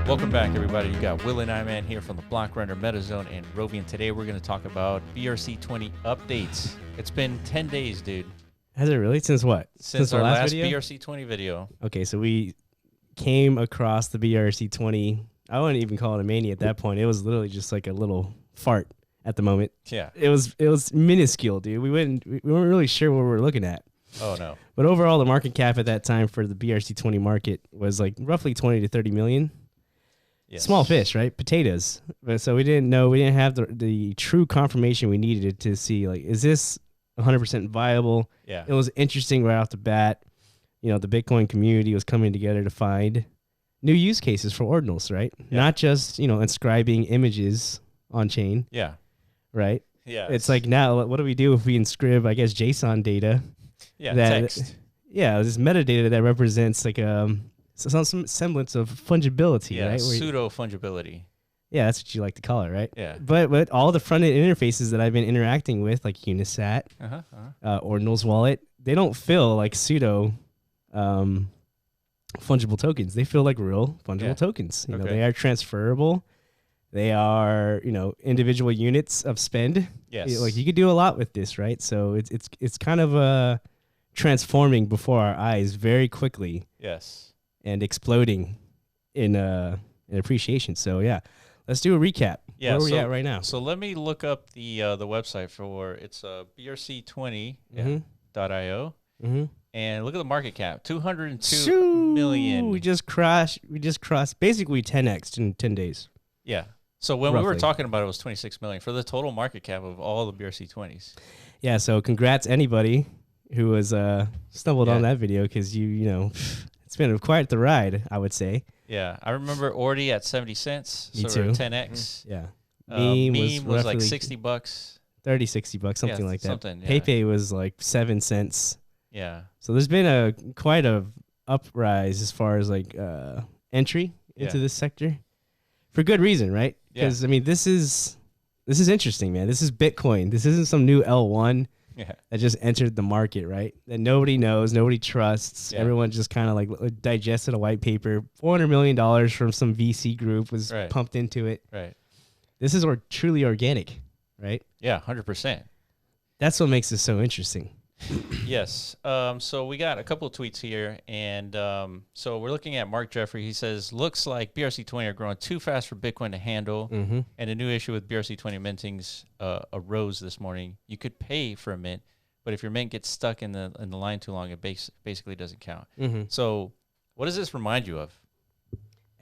Welcome back, everybody. You got Will and I-Man here from the Block Runner, MetaZone, and Rovi. And today we're going to talk about BRC20 updates. It's been 10 days, dude. Has it really? Since what? Since our last BRC20 video. Okay, so we came across the BRC20. I wouldn't even call it a mania at that point. It was literally just like a little fart at the moment. Yeah. It was minuscule, dude. We weren't really sure what we were looking at. Oh, no. But overall, the market cap at that time for the BRC20 market was like roughly 20 to 30 million. Yes. Small fish, right? Potatoes. But so we didn't know. We didn't have the true confirmation we needed to see, like, is this 100% viable? Yeah. It was interesting right off the bat. You know, the Bitcoin community was coming together to find new use cases for Ordinals, right? Yeah. Not just, you know, inscribing images on chain. Yeah. Right? Yeah. It's like, now, what do we do if we inscribe, I guess, JSON data? Yeah, text. Yeah, this metadata that represents like some semblance of fungibility, right? Pseudo fungibility. Yeah, that's what you like to call it, right? Yeah. But all the front end interfaces that I've been interacting with, like Unisat, Ordinals wallet, they don't feel like pseudo fungible tokens. They feel like real fungible tokens. You know, they are transferable. They are, you know, individual units of spend. Yes. Like you could do a lot with this, right? So it's kind of transforming before our eyes very quickly. Yes. And exploding in appreciation. So yeah, let's do a recap. Yeah, where are we at right now? So let me look up the website for it's BRC20.io, and look at the market cap, 202 million. We just crossed basically 10x in 10 days. Yeah. So when we were talking about it was 26 million for the total market cap of all the BRC20s. Yeah. So congrats anybody who was stumbled on that video, because you know. It's been quite the ride, I would say. Yeah, I remember Ordi at 70 cents. Me so too. 10x. Yeah. Meme was like $60. $30, $60, something like that. Something, yeah. PayPay was like 7 cents. Yeah. So there's been quite a uprise as far as like entry into this sector, for good reason, right? Because I mean, this is interesting, man. This is Bitcoin. This isn't some new L1. Yeah. That just entered the market, right? That nobody knows, nobody trusts. Yeah. Everyone just kind of like digested a white paper. $400 million from some VC group was pumped into it. Right. This is truly organic, right? Yeah, 100%. That's what makes this so interesting. Yes. So we got a couple of tweets here, and so we're looking at Mark Jeffrey. He says, looks like BRC20 are growing too fast for Bitcoin to handle, and a new issue with BRC20 mintings arose this morning. You could pay for a mint, but if your mint gets stuck in the line too long, it basically doesn't count. So what does this remind you of?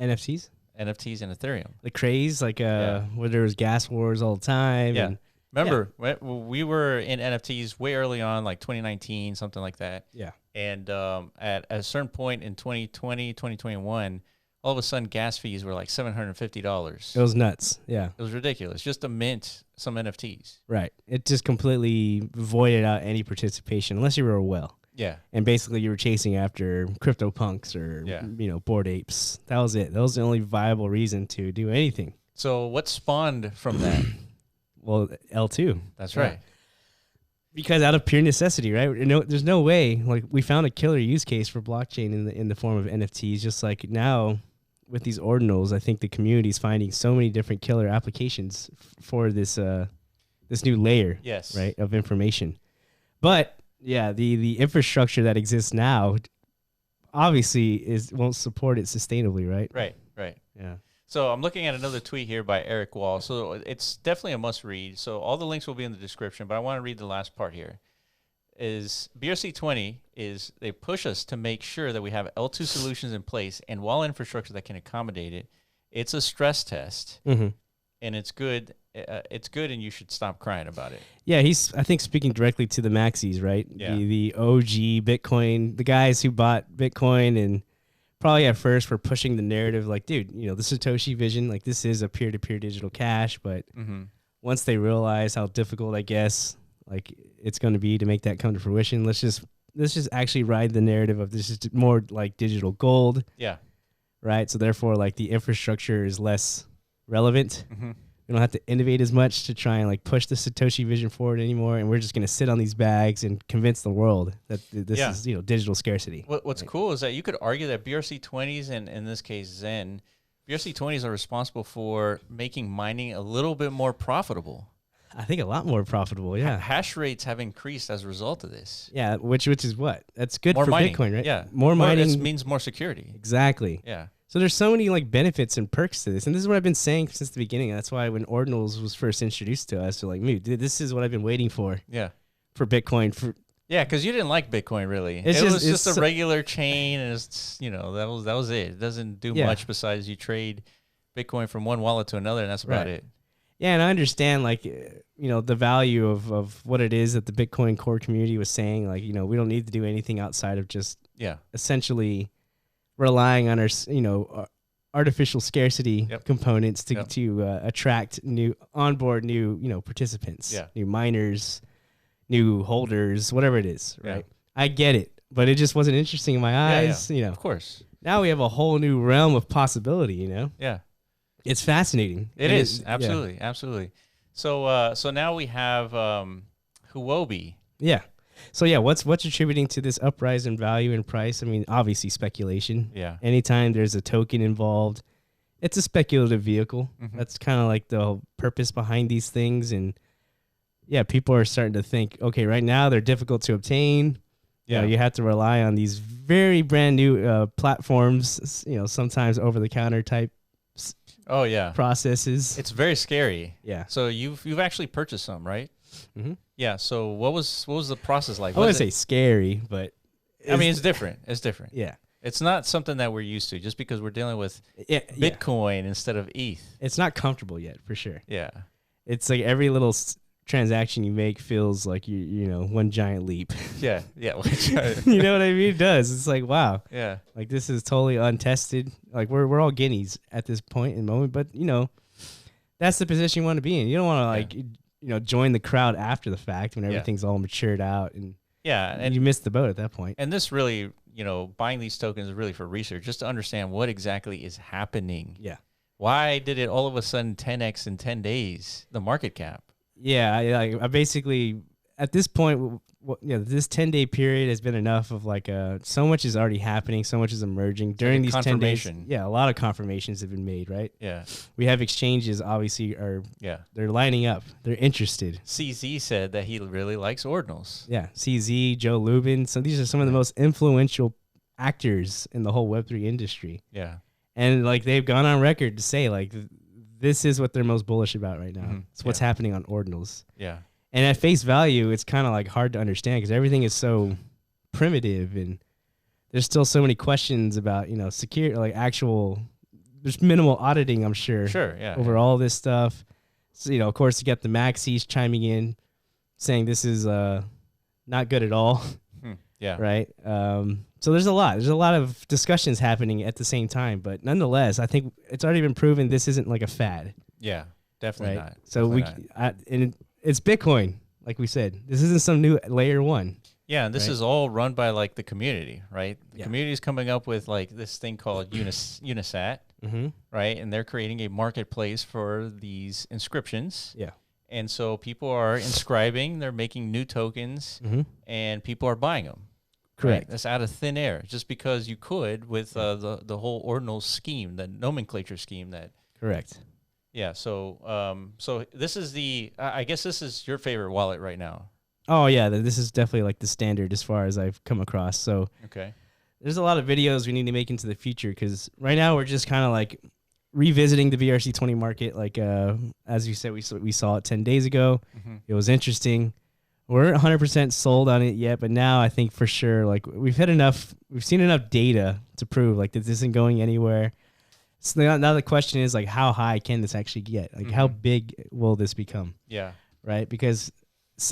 NFTs and Ethereum. The craze, like where there was gas wars all the time. Yeah. Remember, we were in NFTs way early on, like 2019, something like that. Yeah. And at a certain point in 2020, 2021, all of a sudden gas fees were like $750. It was nuts. Yeah. It was ridiculous just to mint some NFTs. Right. It just completely voided out any participation unless you were a whale. Yeah. And basically you were chasing after crypto punks or, you know, Bored Apes. That was it. That was the only viable reason to do anything. So what spawned from that? Well, L2. That's right. Because out of pure necessity, right? There's no way. Like, we found a killer use case for blockchain in the form of NFTs. Just like now with these ordinals, I think the community is finding so many different killer applications for this new layer, right, of information. But yeah, the infrastructure that exists now obviously won't support it sustainably, right? Right. Yeah. So I'm looking at another tweet here by Eric Wall. So it's definitely a must read. So all the links will be in the description, but I want to read the last part here. Is BRC20 they push us to make sure that we have L2 solutions in place and wall infrastructure that can accommodate it. It's a stress test, and it's good. It's good, and you should stop crying about it. Yeah, he's, I think, speaking directly to the maxis, right? Yeah. The OG Bitcoin, the guys who bought Bitcoin and probably at first were pushing the narrative like, dude, you know, the Satoshi vision, like this is a peer-to-peer digital cash. But once they realize how difficult, I guess, like it's going to be to make that come to fruition, let's just actually ride the narrative of this is more like digital gold. Yeah. Right. So therefore, like the infrastructure is less relevant. We don't have to innovate as much to try and like push the Satoshi vision forward anymore. And we're just going to sit on these bags and convince the world that this is, you know, digital scarcity. What's cool is that you could argue that BRC20s and in this case Zen BRC20s are responsible for making mining a little bit more profitable. I think a lot more profitable, yeah. Hash rates have increased as a result of this. Yeah, which is what? That's good More for mining. Bitcoin, right? Yeah. More mining. It means more security. Exactly. Yeah. So there's so many like benefits and perks to this. And this is what I've been saying since the beginning. That's why when Ordinals was first introduced to us, we're like, dude, this is what I've been waiting for. Yeah. For Bitcoin. Yeah, because you didn't like Bitcoin really. It was just a regular chain, and it's that was it. It doesn't do much besides you trade Bitcoin from one wallet to another, and that's about it. Yeah, and I understand like the value of what it is that the Bitcoin core community was saying. Like we don't need to do anything outside of just essentially relying on our artificial scarcity components to attract onboard new participants, new miners, new holders, whatever it is, right? I get it, but it just wasn't interesting in my eyes. Of course. Now we have a whole new realm of possibility. Yeah, it's fascinating. It is absolutely, absolutely. So now we have Huobi. Yeah. So what's attributing to this uprise in value and price? I mean, obviously speculation. Yeah. Anytime there's a token involved, it's a speculative vehicle. That's kind of like the whole purpose behind these things. And people are starting to think, okay, right now they're difficult to obtain. Yeah. You have to rely on these very brand new platforms, sometimes over the counter type processes. It's very scary. Yeah. So you've actually purchased some, right? Mm-hmm. Yeah. So what was the process like? I wouldn't say scary, but I mean, it's different. It's different. Yeah. It's not something that we're used to just because we're dealing with Bitcoin instead of ETH. It's not comfortable yet, for sure. Yeah. It's like every little transaction you make feels like one giant leap. Yeah. You know what I mean? It does. It's like, wow. Yeah. Like this is totally untested. Like we're all guineas at this point in the moment, but that's the position you want to be in. You don't want to join the crowd after the fact when everything's all matured out and you missed the boat at that point. And this really, buying these tokens is really for research, just to understand what exactly is happening. Yeah. Why did it all of a sudden 10x in 10 days, the market cap? Yeah, I basically, at this point, this 10-day period has been enough of like so much is already happening, so much is emerging during these 10 days. Yeah, a lot of confirmations have been made, right? Yeah. We have exchanges, obviously, they're lining up. They're interested. CZ said that he really likes Ordinals. Yeah, CZ, Joe Lubin. So these are some of the most influential actors in the whole Web3 industry. Yeah. And like they've gone on record to say like this is what they're most bullish about right now. It's what's happening on Ordinals. Yeah. And at face value, it's kind of like hard to understand because everything is so primitive and there's still so many questions about, security, like there's minimal auditing, I'm sure. Sure, yeah. Over all this stuff. So, of course, you got the maxis chiming in saying this is not good at all. Yeah. Right. So there's a lot of discussions happening at the same time, but nonetheless, I think it's already been proven this isn't like a fad. Yeah, definitely not. So it's Bitcoin, like we said. This isn't some new layer one. Yeah, and this is all run by like the community, right? The community is coming up with like this thing called Unisat, right? And they're creating a marketplace for these inscriptions. Yeah. And so people are inscribing, they're making new tokens, and people are buying them. Correct. Right? That's out of thin air, just because you could with the whole ordinal scheme, the nomenclature scheme that. Correct. Yeah. So so this is I guess this is your favorite wallet right now. Oh yeah, this is definitely like the standard as far as I've come across. So there's a lot of videos we need to make into the future because right now we're just kind of like revisiting the BRC20 market. Like as you said, we saw it 10 days ago. It was interesting. We're 100% sold on it yet, but now I think for sure, like we've seen enough data to prove like that this isn't going anywhere. So now the question is like, how high can this actually get? Like how big will this become? Yeah. Right. Because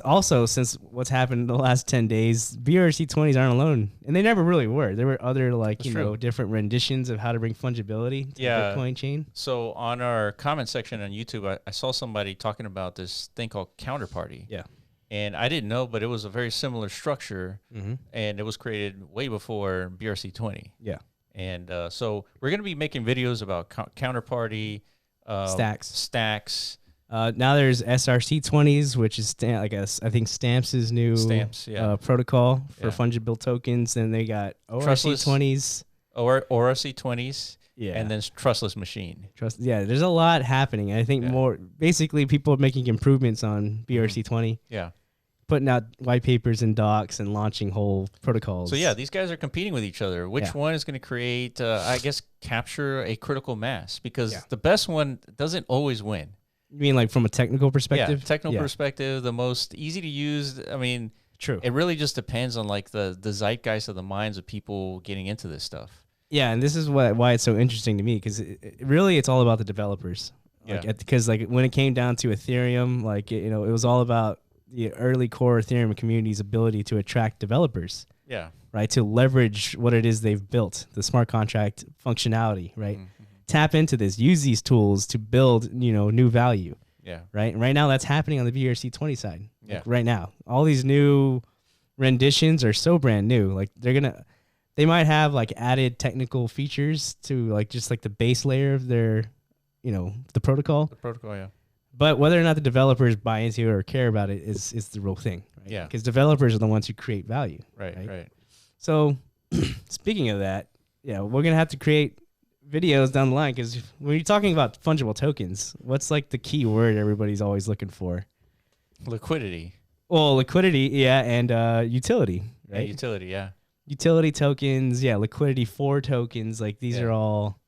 also since what's happened in the last 10 days, BRC20s aren't alone and they never really were. There were other like, different renditions of how to bring fungibility to the Bitcoin chain. So on our comment section on YouTube, I saw somebody talking about this thing called Counterparty. Yeah. And I didn't know, but it was a very similar structure, and it was created way before BRC20. Yeah. And so we're going to be making videos about Counterparty, stacks. Now there's SRC20s, which is I think Stamps' new protocol for fungible tokens. Then they got ORC20s. ORC20s. and then trustless machine. Yeah, there's a lot happening. I think more basically people are making improvements on BRC20. Yeah. Putting out white papers and docs and launching whole protocols. So yeah, these guys are competing with each other. Which one is going to create, I guess, capture a critical mass? Because the best one doesn't always win. You mean like from a technical perspective? Yeah, technical perspective, the most easy to use. I mean, true. It really just depends on like the zeitgeist of the minds of people getting into this stuff. Yeah, and this is why it's so interesting to me, because really it's all about the developers. Because like when it came down to Ethereum, like it was all about the early core Ethereum community's ability to attract developers. Yeah. Right. To leverage what it is they've built, the smart contract functionality. Right. Mm-hmm. Tap into this. Use these tools to build new value. Yeah. Right. And right now that's happening on the BRC20 side. Yeah. Like right now, all these new renditions are so brand new. Like they might have like added technical features to like just like the base layer of their, the protocol. The protocol. Yeah. But whether or not the developers buy into it or care about it is the real thing. Right? Yeah. Because developers are the ones who create value. Right. So speaking of that, we're going to have to create videos down the line, because when you're talking about fungible tokens, what's like the key word everybody's always looking for? Liquidity. Well, liquidity, and utility, right? Yeah, utility, yeah. Utility tokens, liquidity for tokens. Like these are all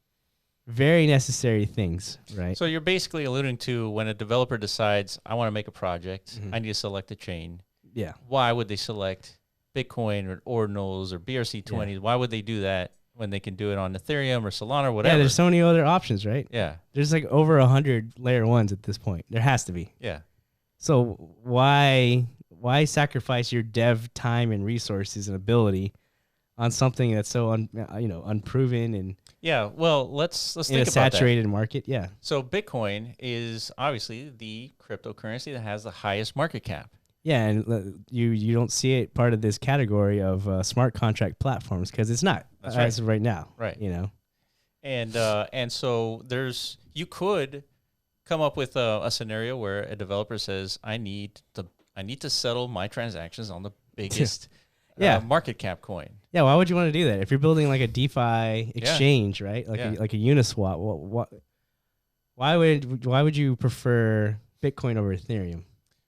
very necessary things, right? So you're basically alluding to when a developer decides, I want to make a project, I need to select a chain. Yeah. Why would they select Bitcoin or Ordinals or BRC20? Yeah. Why would they do that when they can do it on Ethereum or Solana or whatever? Yeah, there's so many other options, right? Yeah. There's like over 100 layer ones at this point. There has to be. Yeah. So why sacrifice your dev time and resources and ability on something that's so unproven and well, let's think in a about saturated market? Yeah. So Bitcoin is obviously the cryptocurrency that has the highest market cap. Yeah, and you don't see it part of this category of smart contract platforms, because it's not as of right now. Right. And so you could come up with a scenario where a developer says, I need to settle my transactions on the biggest market cap coin. Yeah, why would you want to do that? If you're building like a DeFi exchange, right? Like a Uniswap, why would you prefer Bitcoin over Ethereum?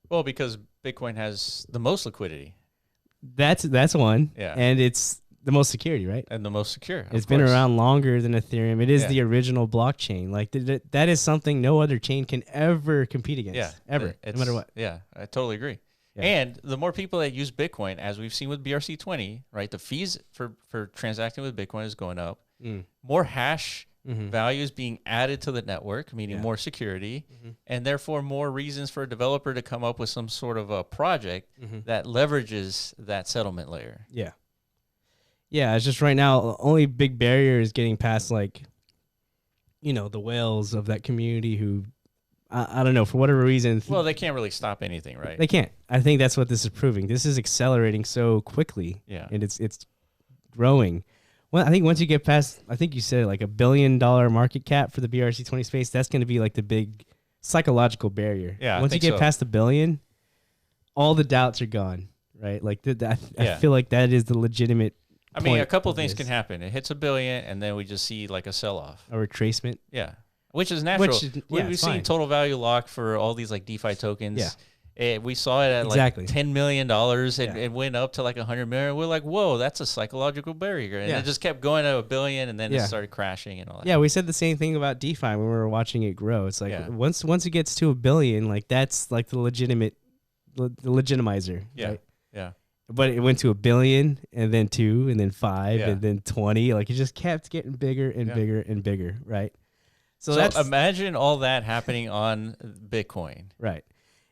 Well, because Bitcoin has the most liquidity. That's one. Yeah. And it's the most security, right? And the most secure. It's been around longer than Ethereum. It is the original blockchain. Like that is something no other chain can ever compete against. Yeah. Ever. No matter what. Yeah, I totally agree. Yeah. And the more people that use Bitcoin, as we've seen with BRC20, right, the fees for transacting with Bitcoin is going up. More hash values being added to the network, meaning more security, and therefore more reasons for a developer to come up with some sort of a project that leverages that settlement layer. Yeah. Yeah, it's just right now, the only big barrier is getting past, like, the whales of that community who, I don't know, for whatever reason. Well, they can't really stop anything, right? They can't. I think that's what this is proving. This is accelerating so quickly. Yeah. And it's growing. Well, I think once you get past, I think you said like $1 billion market cap for the BRC20 space, that's going to be like the big psychological barrier. Yeah. Once you get past $1 billion, all the doubts are gone, right? Like I feel like that is the legitimate. I mean, a couple of things can happen. It hits $1 billion, and then we just see like a sell-off, a retracement. Yeah, which is natural. We've seen total value lock for all these like DeFi tokens. Yeah. We saw it at like $10 million, and it went up to like $100 million. We're like, whoa, that's a psychological barrier. And it just kept going to $1 billion, and then it started crashing and all that. Yeah, we said the same thing about DeFi when we were watching it grow. It's like once it gets to $1 billion, like that's like the legitimizer. Yeah, right? yeah. But it went to $1 billion, and then 2, and then 5, and then 20. Like it just kept getting bigger and bigger and bigger, right? So imagine all that happening on Bitcoin. Right.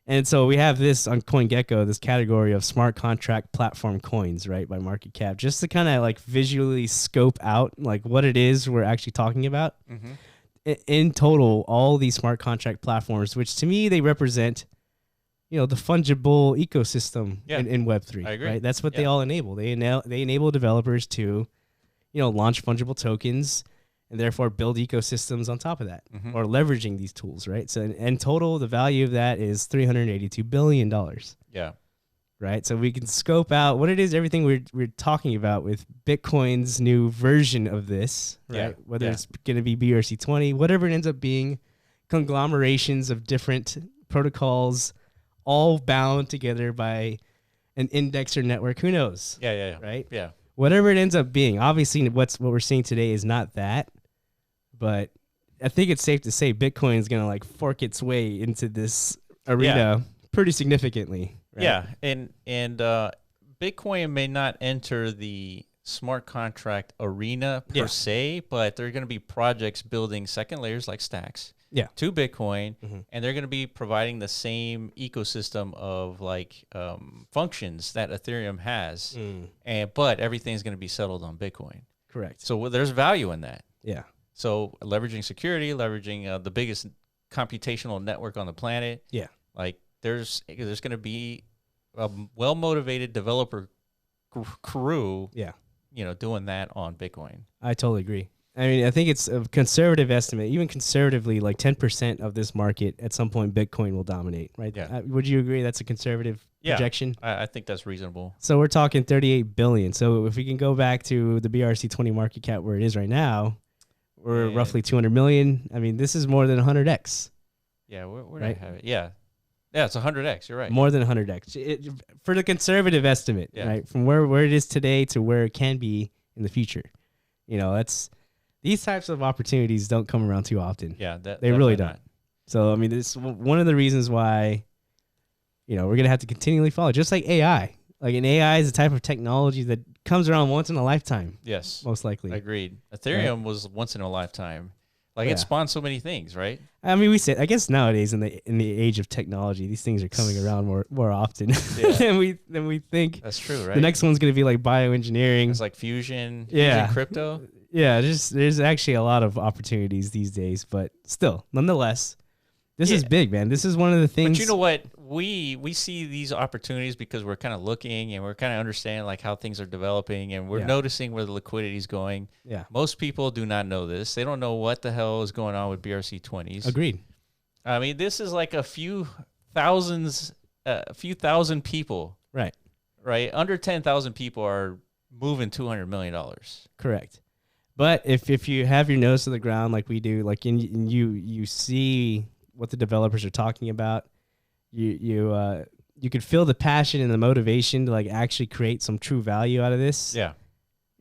And so we have this on CoinGecko, this category of smart contract platform coins, right, by market cap, just to kind of like visually scope out like what it is we're actually talking about. In total, all these smart contract platforms, which to me, they represent, the fungible ecosystem in Web3. I agree. Right? That's what they all enable. They enable developers to, launch fungible tokens and therefore build ecosystems on top of that, or leveraging these tools, right? So in total, the value of that is $382 billion. Yeah. right? So we can scope out what it is, everything we're talking about with Bitcoin's new version of this, right? Yeah. Whether it's going to be BRC20, whatever it ends up being, conglomerations of different protocols, all bound together by an index or network. Who knows? Yeah. Right? Yeah. Whatever it ends up being. Obviously, what we're seeing today is not that, but I think it's safe to say Bitcoin is going to like fork its way into this arena pretty significantly. Right? Yeah, and Bitcoin may not enter the smart contract arena per se, but there are going to be projects building second layers like stacks to Bitcoin, and they're going to be providing the same ecosystem of like functions that Ethereum has, but everything's going to be settled on Bitcoin. Correct. So there's value in that. Yeah. So leveraging security, leveraging the biggest computational network on the planet. Yeah. Like there's going to be a well-motivated developer crew. Yeah. Doing that on Bitcoin. I totally agree. I mean, I think it's a conservative estimate, even conservatively, like 10% of this market at some point, Bitcoin will dominate, right? Yeah. Would you agree that's a conservative projection? I think that's reasonable. So we're talking 38 billion. So if we can go back to the BRC20 market cap where it is right now, we're roughly 200 million. I mean, this is more than 100x. Yeah, where do I have it? Yeah. Yeah, it's 100x. You're right. More than 100x. For the conservative estimate, right? From where it is today to where it can be in the future. These types of opportunities don't come around too often. Yeah, they really don't. So, I mean, this is one of the reasons why, we're going to have to continually follow, just like AI. Like an AI is a type of technology that comes around once in a lifetime. Yes. Most likely. Agreed. Ethereum was once in a lifetime. Like it spawned so many things, right? I mean, I guess nowadays in the age of technology, these things are coming around more often than we think. That's true, right? The next one's going to be like bioengineering. It's like fusion, crypto. Yeah, there's actually a lot of opportunities these days, but still, nonetheless, this is big, man. This is one of the things. But you know what? We see these opportunities because we're kind of looking and we're kind of understanding like how things are developing and we're noticing where the liquidity is going. Yeah. Most people do not know this. They don't know what the hell is going on with BRC20s. Agreed. I mean, this is like a few thousand people. Right. Right. Under 10,000 people are moving $200 million. Correct. But if you have your nose to the ground like we do, like you see what the developers are talking about, you could feel the passion and the motivation to like actually create some true value out of this. Yeah.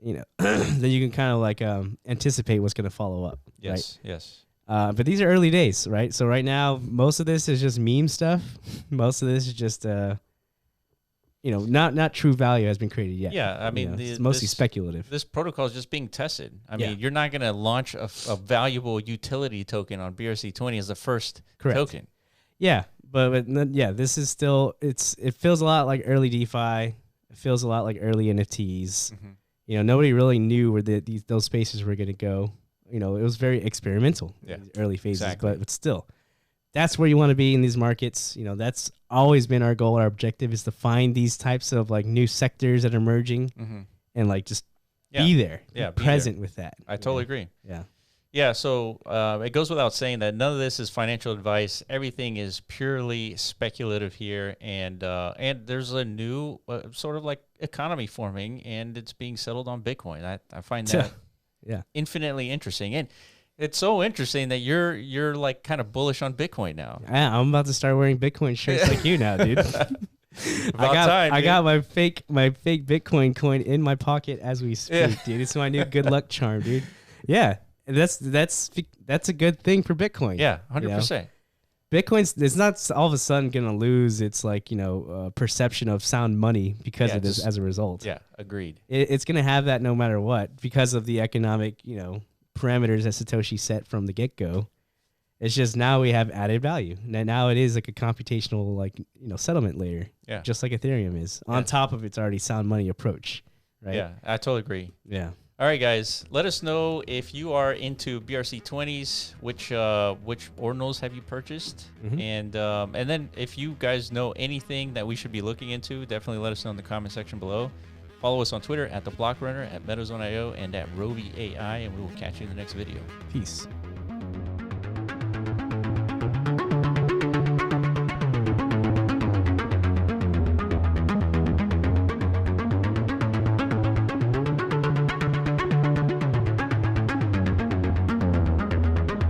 Then you can kind of like anticipate what's going to follow up. Yes. Right? Yes. But these are early days, right? So right now, most of this is just meme stuff. Most of this is just not true value has been created yet. Yeah, I mean, it's mostly speculative. This protocol is just being tested. I mean, you're not going to launch a valuable utility token on BRC20 as the first token. Yeah, but this is still it feels a lot like early DeFi. It feels a lot like early NFTs. Mm-hmm. Nobody really knew where those spaces were going to go. It was very experimental in the early phases, but still. That's where you want to be in these markets. That's always been our goal. Our objective is to find these types of like new sectors that are emerging and like just be there, be present with that. I totally agree. Yeah. Yeah. So it goes without saying that none of this is financial advice. Everything is purely speculative here. And there's a new sort of like economy forming and it's being settled on Bitcoin. I find that infinitely interesting. And it's so interesting that you're like kind of bullish on Bitcoin now. Yeah, I'm about to start wearing Bitcoin shirts like you now, dude. I got my fake Bitcoin coin in my pocket as we speak, dude. It's my new good luck charm, dude. Yeah, that's a good thing for Bitcoin. Yeah, 100%. It's not all of a sudden gonna lose its like perception of sound money because of this as a result. Yeah, agreed. It's gonna have that no matter what because of the economic parameters that Satoshi set from the get-go. It's just now we have added value. Now it is like a computational settlement layer, just like Ethereum is on top of its already sound money approach, right? Yeah, I totally agree. Yeah. All right, guys, let us know if you are into BRC20s, which ordinals have you purchased, and then if you guys know anything that we should be looking into, definitely let us know in the comment section below. Follow us on Twitter at The Block Runner, at MetaZone.io, and at Roby AI, and we will catch you in the next video. Peace.